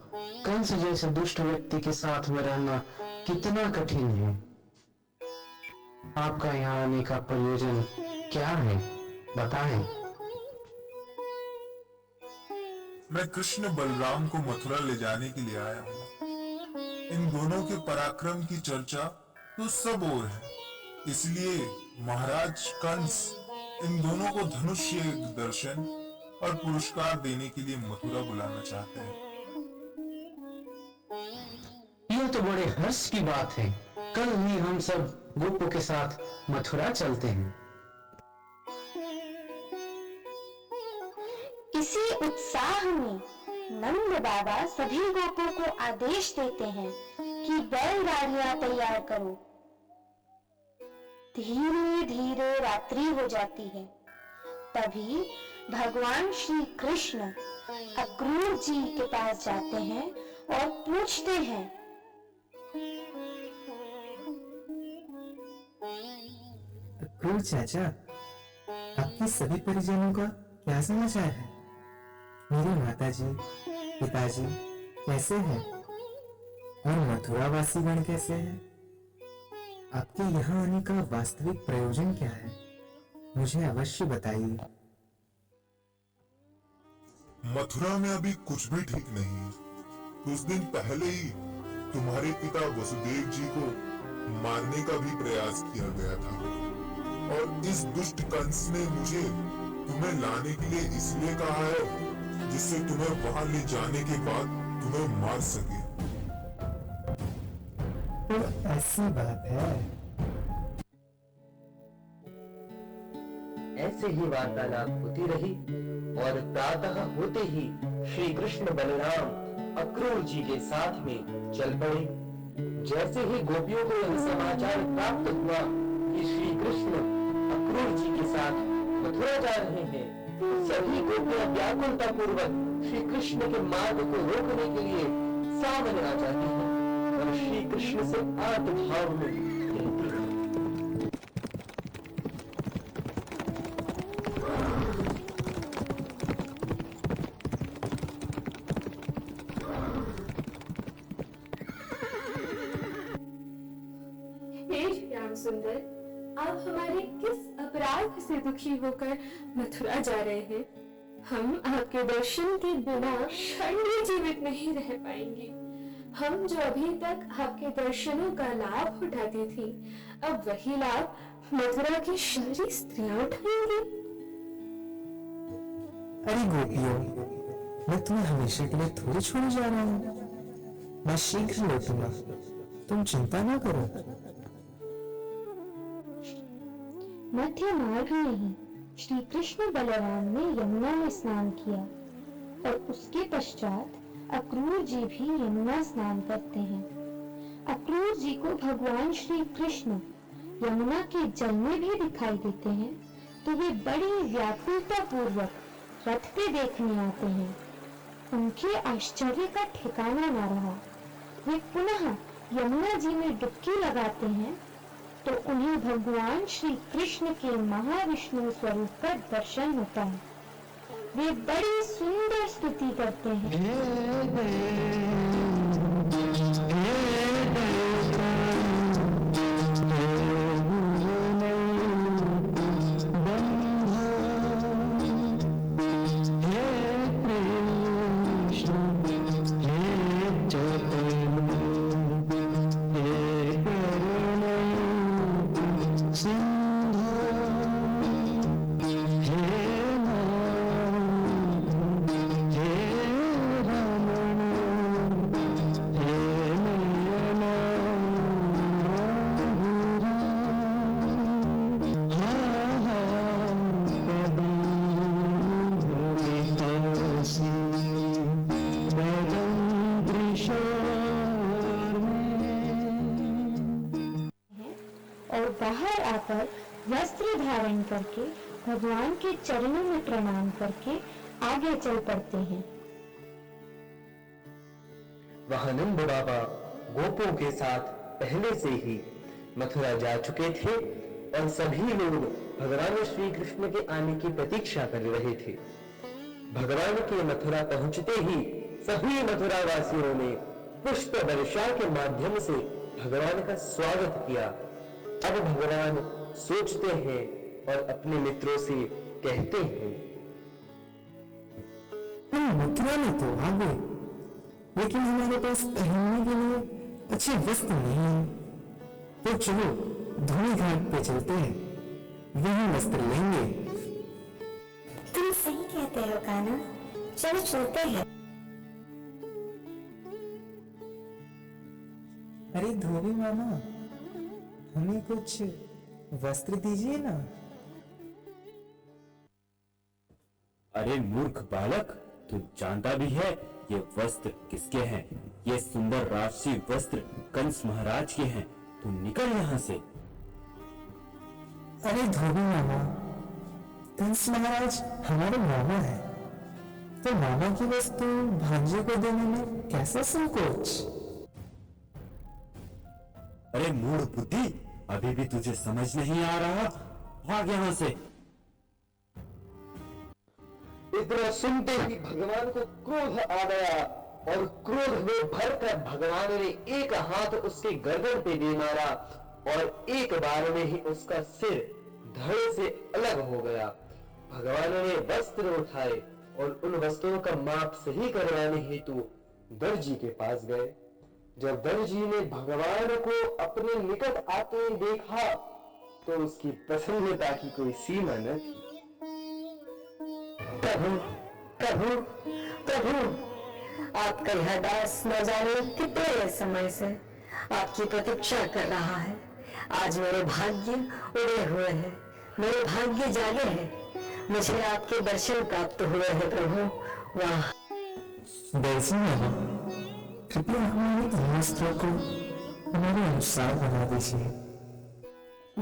कंस जैसे दुष्ट व्यक्ति के साथ में रहना कितना कठिन है। आपका यहाँ आने का प्रयोजन क्या है, बताएं। मैं कृष्ण बलराम को मथुरा ले जाने के लिए आया हूँ। इन दोनों के पराक्रम की चर्चा तो सब ओर है, इसलिए महाराज कंस इन दोनों को धनुष्य दर्शन और पुरस्कार देने के लिए मथुरा बुलाना चाहते हैं। यह तो बड़े हर्ष की बात है। कल ही हम सब गोपों के साथ मथुरा चलते हैं। इसी उत्साह में नंद बाबा सभी गोपों को आदेश देते हैं कि बैलगाड़ियां तैयार करो। धीरे धीरे रात्रि हो जाती है। तभी भगवान श्री कृष्ण अक्रूर जी के पास जाते हैं और पूछते हैं, अक्रूर चाचा, आपके सभी परिजनों का क्या समाचार है? मेरे माताजी, पिताजी कैसे हैं? और मथुरा वासीगण कैसे हैं? आपके यहाँ आने का वास्तविक प्रयोजन क्या है? मुझे अवश्य बताइए। मथुरा में अभी कुछ भी ठीक नहीं है। कुछ दिन पहले ही तुम्हारे पिता वसुदेव जी को मारने का भी प्रयास किया गया था, और इस दुष्ट कंस ने मुझे तुम्हें लाने के लिए इसलिए कहा है जिससे तुम्हें वहां ले जाने के बाद तुम्हें मार सके। तो ऐसी बात है। ऐसे ही वार्तालाप होती रही और प्रातः होते ही श्री कृष्ण बलराम अक्रूर जी के साथ में चल पड़े। जैसे ही गोपियों को यह समाचार प्राप्त हुआ कि श्री कृष्ण अक्रूर जी के साथ मथुरा जा रहे हैं, सभी गोपियां व्याकुलता पूर्वक श्री कृष्ण के मार्ग को रोकने के लिए सामने आ जाती हैं और श्री कृष्ण से आर्त भाव में कहती हैं, सुंदर, आप हमारे किस अपराध से दुखी होकर मथुरा जा रहे हैं? हम आपके दर्शन के बिना क्षण भी जीवित नहीं रह पाएंगे। हम जो अभी तक आपके दर्शनों का लाभ उठाती थी, अब वही लाभ मथुरा की शहरी स्त्रियां उठाएंगी। अरे गोपियों, मैं तुम्हें हमेशा के लिए थोड़ी छोड़ जा रहा हूँ। मैं शीघ्र लौटूंगा, तुम चिंता ना करो। मध्य मार्ग में ही श्री कृष्ण बलराम ने यमुना में स्नान किया और उसके पश्चात अक्रूर जी भी यमुना स्नान करते हैं। अक्रूर जी को भगवान श्री कृष्ण यमुना के जल में भी दिखाई देते हैं, तो वे बड़ी व्याकुलता पूर्वक रथ पे देखने आते हैं। उनके आश्चर्य का ठिकाना न रहा। वे पुनः यमुना जी में डुबकी लगाते हैं तो उन्हें भगवान श्री कृष्ण के महाविष्णु स्वरूप का दर्शन होता है। वे बड़ी सुंदर स्तुति करते हैं। और बाहर आकर वस्त्र धारण करके भगवान के चरणों में प्रणाम करके आगे चल पड़ते हैं। वह नंद बाबा गोपों के साथ पहले से ही मथुरा जा चुके थे और सभी लोग भगवान श्री कृष्ण के आने की प्रतीक्षा कर रहे थे। भगवान के मथुरा पहुंचते ही सभी मथुरा वासियों ने पुष्प वर्षा के माध्यम से भगवान का स्वागत किया। अब भगवान सोचते हैं और अपने मित्रों से कहते हैं, हम मथुरा में तो आ गए, लेकिन हमारे पास पहनने के लिए अच्छे वस्त्र नहीं है। तो चलो धूनी घाट पे चलते हैं, वहीं वस्त्र लेंगे। तुम सही कहते हो कान्हा, चलो चलते हैं। अरे धोबी मामा, हमें कुछ वस्त्र दीजिए ना। अरे मूर्ख बालक, तू जानता भी है ये वस्त्र किसके हैं? ये सुंदर राजसी वस्त्र कंस महाराज के हैं। तू निकल यहाँ से। अरे धोबी मामा, कंस महाराज हमारे मामा है, तो मामा की वस्तु भांजे को देने में कैसा संकोच? अरे मूढ़ बुद्धि, अभी भी तुझे समझ नहीं आ रहा? भाग यहाँ से। इतना सुनते ही भगवान को क्रोध आ गया और क्रोध में भरकर भगवान ने एक हाथ उसके गर्दन पे दे मारा और एक बार में ही उसका सिर धड़ से अलग हो गया। भगवान ने वस्त्र उठाए और उन वस्त्रों का माप सही करवाने हेतु दर्जी के पास गए। जब दर्जी ने भगवान को अपने निकट आते हुए देखा तो उसकी प्रसन्नता की कोई सीमा न थी। प्रभु प्रभु प्रभु, आपका यह दास न जाने कितने समय से आपकी प्रतीक्षा कर रहा है। आज मेरे भाग्य उड़े हुए हैं, मेरे भाग्य जागे हैं, मुझे आपके दर्शन प्राप्त हुए हैं प्रभु। वाह! दर्जी मामा, कृपया हमारे वस्त्रों को हमारे अनुसार बना दीजिए।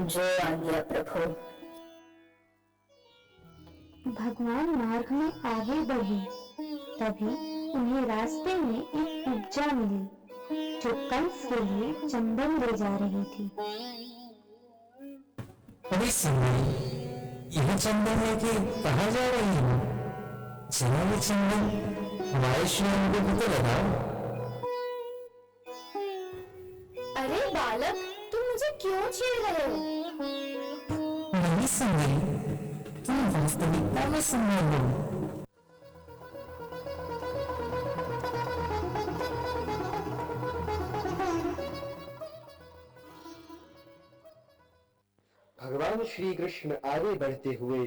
जो आज्ञा प्रभु। भगवान मार्ग में आगे बढ़े, तभी उन्हें रास्ते में एक उपजा मिली जो कंस के लिए चंदन ले जा रही थी। अरे सुंदरी, यह चंदन लेके कहाँ जा रही हो? चलो ये चंदन हमारे श्याम को भी तो लगाओ। अरे बालक, तुम मुझे क्यों छेड़ रहे हो? नहीं सुंदरी, तुम वास्तविकता में सुंदर हो। भगवान श्री कृष्ण आगे बढ़ते हुए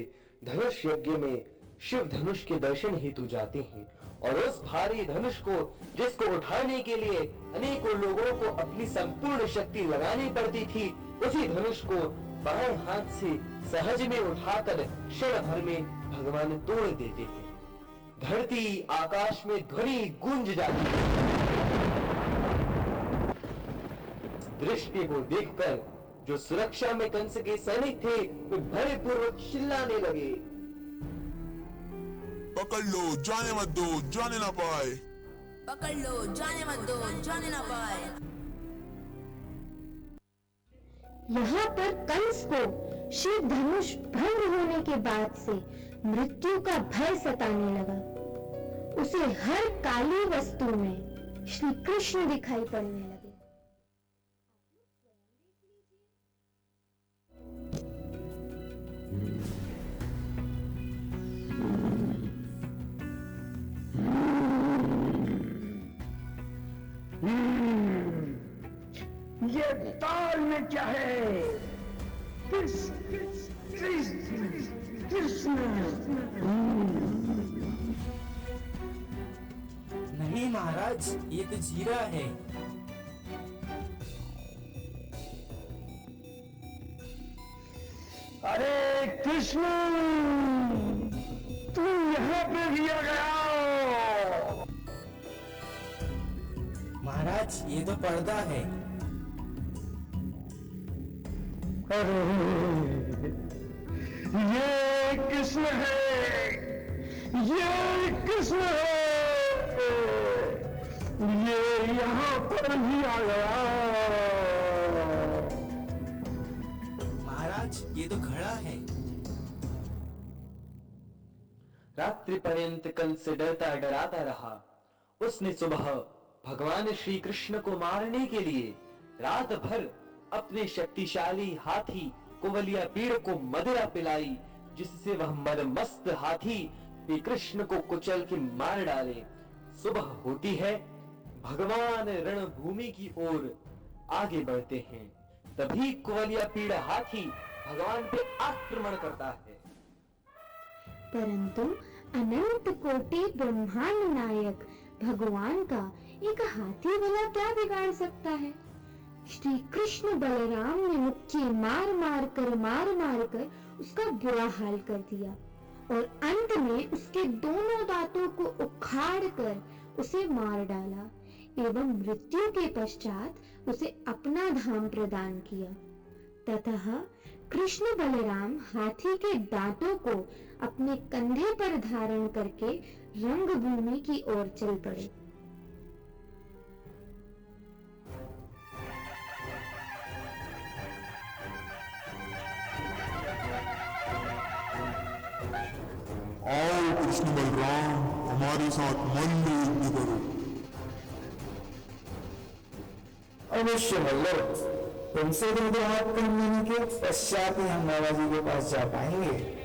धनुष यज्ञ में शिव धनुष के दर्शन हेतु जाते हैं और उस भारी धनुष को, जिसको उठाने के लिए अनेकों लोगों को अपनी संपूर्ण शक्ति लगानी पड़ती थी, उसी धनुष को बाएं हाथ से सहज में उठाकर क्षण भर में भगवान तोड़ देते हैं। धरती आकाश में ध्वनि गूंज जाती है। दृश्य को देखकर जो सुरक्षा में कंस के सैनिक थे वे भय पूर्वक चिल्लाने लगे, पकड़ लो, जाने मत दो, जाने ना पाए। पकड़ लो, जाने मत दो, जाने ना पाए। यहाँ पर कंस को शिव धनुष भंग होने के बाद से मृत्यु का भय सताने लगा। उसे हर काली वस्तु में श्री कृष्ण दिखाई पड़ने लगे। ये ताल में क्या है? कृष्ण। नहीं महाराज, ये तो जीरा है। अरे कृष्ण, तू यहाँ पे भी आ गया। महाराज, ये तो पर्दा है। अरे ये कृष्ण है, ये कृष्ण है, ये यहाँ पर ही आ गया। महाराज ये तो घड़ा है। रात्रि पर्यंत कंस डरता डराता रहा। उसने सुबह भगवान श्री कृष्ण को मारने के लिए रात भर अपने शक्तिशाली हाथी कुवलिया पीड़ को मदिरा पिलाई, जिससे वह मदमस्त हाथी श्री कृष्ण को कुचल के मार डाले। सुबह होती है, भगवान रणभूमि की ओर आगे बढ़ते हैं। तभी कुवलिया पीड़ हाथी भगवान पे आक्रमण करता है। परंतु अनंत कोटि ब्रह्मांड नायक भगवान का एक हाथी भला क्या बिगाड़ सकता है। श्री कृष्ण बलराम ने मुक्के मार मार कर उसका बुरा हाल कर दिया और अंत में उसके दोनों दांतों को उखाड़ कर उसे मार डाला एवं मृत्यु के पश्चात उसे अपना धाम प्रदान किया। ततः कृष्ण बलराम हाथी के दांतों को अपने कंधे पर धारण करके रंगभूमि की ओर चल पड़े। आओ कृष्ण बलराम, हमारे साथ मल्ल युद्ध करो। अवश्य वल्लभ, तुमसे दो हाथ कर लेने के पश्चात ही हम बाबा जी के पास जा पाएंगे।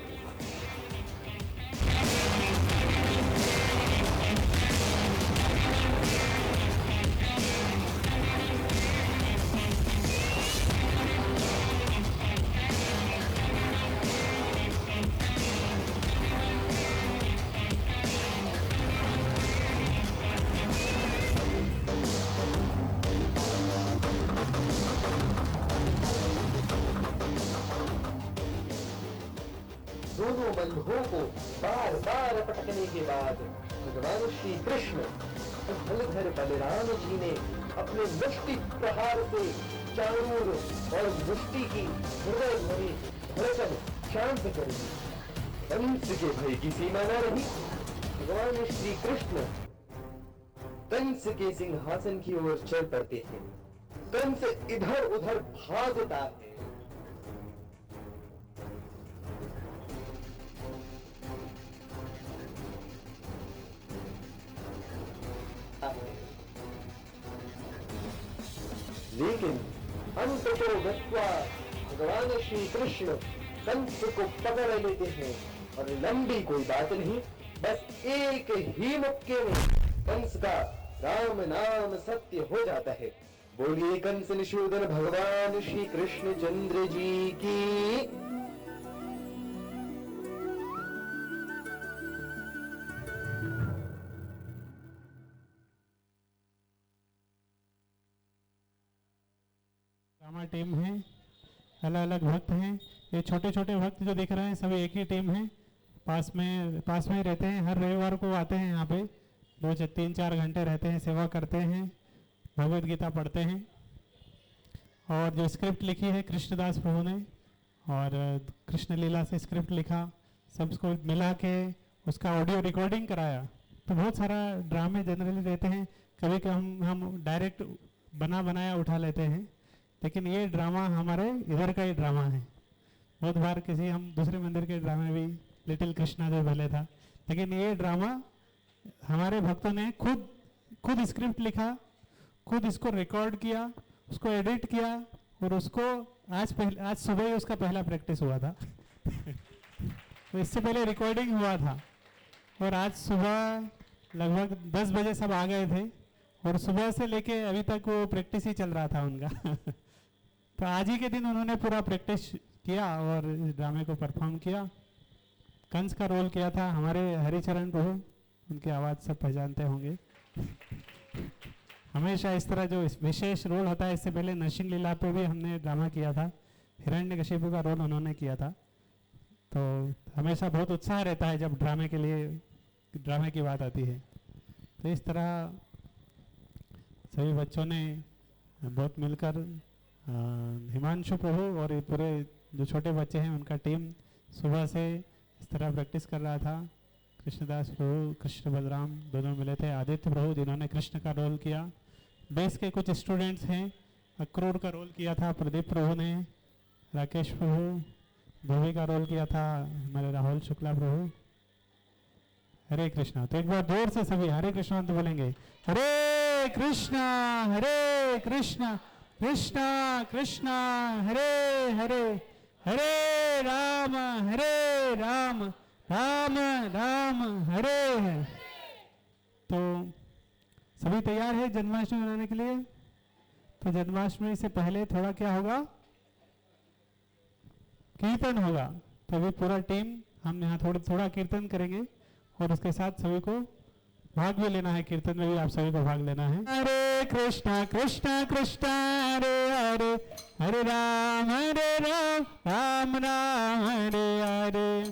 दोनों बंधुओं को बार बार पटकने के बाद भगवान श्री कृष्ण बलधर बलराम जी ने अपने मुष्टि प्रहार से चाणूर और मुष्टि की हृदय भरी धड़कन शांत कर दी। कंस के भय की सीमा न रही। भगवान श्री कृष्ण कंस के सिंहासन की ओर चल पड़ते हैं। कंस इधर उधर भागता है। लेकिन अंततो गत्वा भगवान श्री कृष्ण कंस को पकड़ लेते हैं और लंबी कोई बात नहीं, बस एक ही मुक्के में कंस का राम नाम सत्य हो जाता है। बोलिए कंस निशूदन भगवान श्री कृष्ण चंद्र जी की। ड्रामा टीम है, अलग अलग भक्त हैं। ये छोटे छोटे भक्त जो दिख रहे हैं सभी एक ही टीम है। पास में ही रहते हैं। हर रविवार को आते हैं यहाँ पे, 2-3-4 घंटे रहते हैं, सेवा करते हैं, भगवत गीता पढ़ते हैं। और जो स्क्रिप्ट लिखी है कृष्णदास प्रभु ने, और कृष्ण लीला से स्क्रिप्ट लिखा, सबको मिला के उसका ऑडियो रिकॉर्डिंग कराया। तो बहुत सारा ड्रामे जनरली रहते हैं, कभी कभी हम डायरेक्ट बनाया उठा लेते हैं, लेकिन ये ड्रामा हमारे इधर का ही ड्रामा है। बहुत बार किसी हम दूसरे मंदिर के ड्रामे भी, लिटिल कृष्णा जो भले था, लेकिन ये ड्रामा हमारे भक्तों ने खुद स्क्रिप्ट लिखा, खुद इसको रिकॉर्ड किया, उसको एडिट किया, और उसको आज सुबह ही उसका पहला प्रैक्टिस हुआ था। तो इससे पहले रिकॉर्डिंग हुआ था, और आज सुबह लगभग 10 बजे सब आ गए थे, और सुबह से लेके अभी तक वो प्रैक्टिस ही चल रहा था उनका। तो आज ही के दिन उन्होंने पूरा प्रैक्टिस किया और इस ड्रामे को परफॉर्म किया। कंस का रोल किया था हमारे हरिचरण प्रभु, उनकी आवाज़ सब पहचानते होंगे। हमेशा इस तरह जो विशेष रोल होता है, इससे पहले नरसिंह लीला पे भी हमने ड्रामा किया था, हिरण्यकशिपु का रोल उन्होंने किया था। तो हमेशा बहुत उत्साह रहता है जब ड्रामे की बात आती है। तो इस तरह सभी बच्चों ने बहुत मिलकर हिमांशु प्रभु और ये पूरे जो छोटे बच्चे हैं उनका टीम सुबह से इस तरह प्रैक्टिस कर रहा था। कृष्णदास प्रभु, कृष्ण बलराम दोनों मिले थे। आदित्य प्रभु जिन्होंने कृष्ण का रोल किया। बेस के कुछ स्टूडेंट्स हैं, अक्रूर का रोल किया था प्रदीप प्रभु ने। राकेश प्रभु, धोबी का रोल किया था हमारे राहुल शुक्ला प्रभु। हरे कृष्णा। तो एक बार जोर से सभी हरे कृष्णा तो बोलेंगे। हरे कृष्णा कृष्णा कृष्णा हरे हरे, हरे राम राम राम हरे हरे। तो सभी तैयार है जन्माष्टमी मनाने के लिए? तो जन्माष्टमी से पहले थोड़ा क्या होगा, कीर्तन होगा। तो अभी पूरा टीम हम यहाँ थोड़ा कीर्तन करेंगे और उसके साथ सभी को भाग भी लेना है। कीर्तन में भी आप सभी को भाग लेना है। हरे कृष्णा कृष्णा कृष्णा हरे हरे, हरे राम राम राम हरे हरे।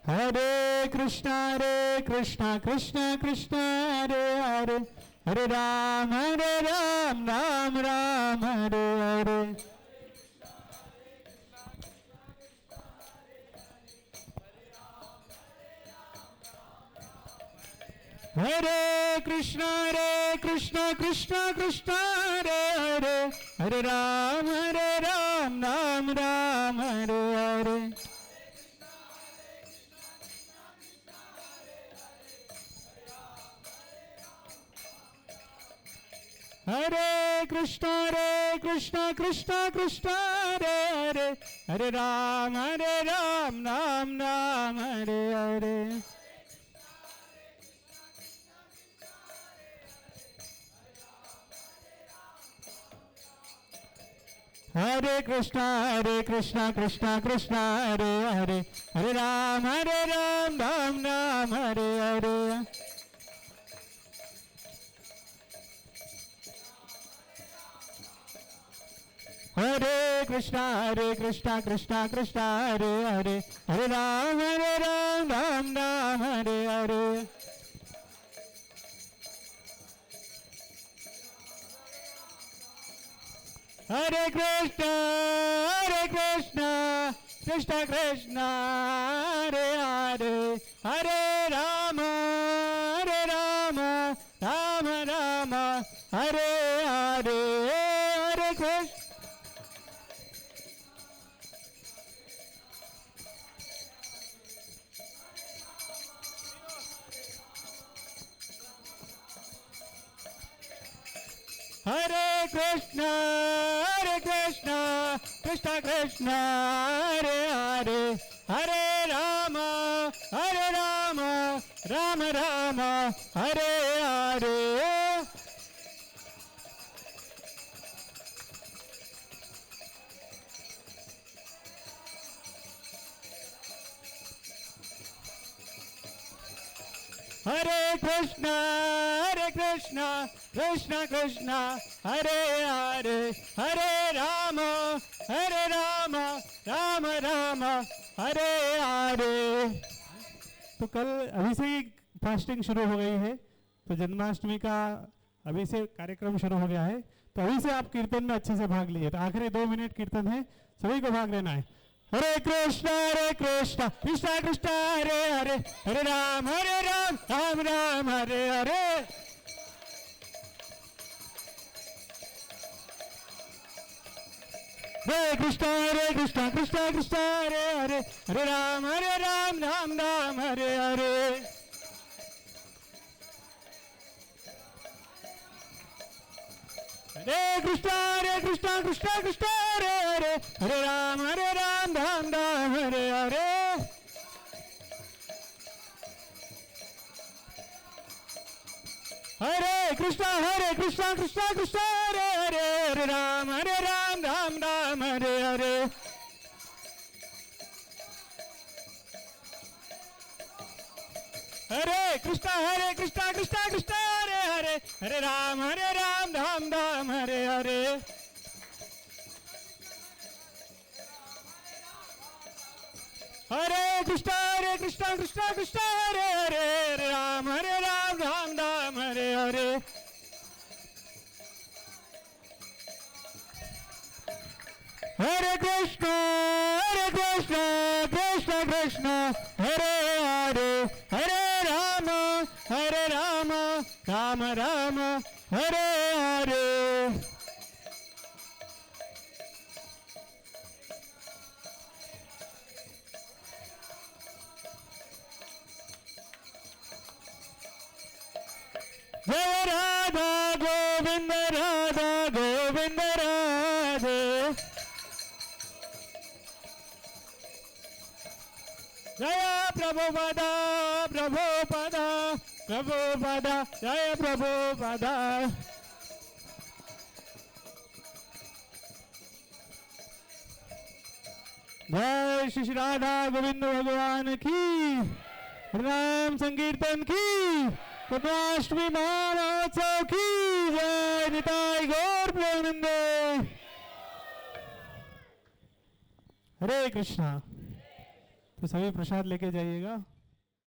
हरे कृष्णा कृष्णा कृष्णा हरे हरे, हरे राम राम राम हरे हरे। हरे कृष्णा कृष्णा कृष्णा हरे हरे, हरे राम राम राम हरे हरे। हरे कृष्णा कृष्णा कृष्णा हरे हरे, हरे राम राम राम हरे हरे। हरे कृष्णा कृष्णा हरे हरे, हरे राम राम राम हरे हरे। हरे कृष्णा कृष्णा हरे हरे, हरे राम राम राम हरे हरे। हरे कृष्णा कृष्णा कृष्णा हरे हरे, हरे राम राम राम हरे हरे। हरे कृष्ण हरे कृष्णा कृष्णा कृष्णा हरे हरे, हरे राम राम राम हरे हरे। हरे कृष्णा कृष्णा कृष्णा हरे हरे, हरे राम राम राम हरे हरे। तो कल अभी से ही फास्टिंग शुरू हो गई है, तो जन्माष्टमी का अभी से कार्यक्रम शुरू हो गया है। तो अभी से आप कीर्तन में अच्छे से भाग लीजिए। तो आखिरी 2 मिनट कीर्तन है, सभी को भाग लेना है। हरे कृष्णा कृष्णा कृष्णा हरे हरे, हरे राम राम राम हरे हरे। हरे कृष्णा कृष्णा हरे हरे, हरे राम राम राम हरे हरे। हरे कृष्णा कृष्णा हरे हरे, हरे राम राम राम हरे हरे। हरे कृष्णा कृष्णा हरे हरे, हरे राम राम राम हरे हरे। हरे कृष्णा कृष्णा हरे हरे, हरे राम राम राम हरे हरे। हरे कृष्णा कृष्णा कृष्णा हरे हरे, हरे राम राम राम हरे हरे। हरे कृष्णा कृष्णा कृष्णा हरे हरे, हरे राम राम राम हरे हरे। जय राधा गोविंद राधे। जय प्रभुपदा जय प्रभुपदा। जय श्री राधा गोविंद भगवान की, राम संकीर्तन की, कृष्णाष्टमी महोत्सव की जय। निताई गौर प्रेमानंदे। हरे कृष्णा। तो सभी प्रसाद लेके जाइएगा।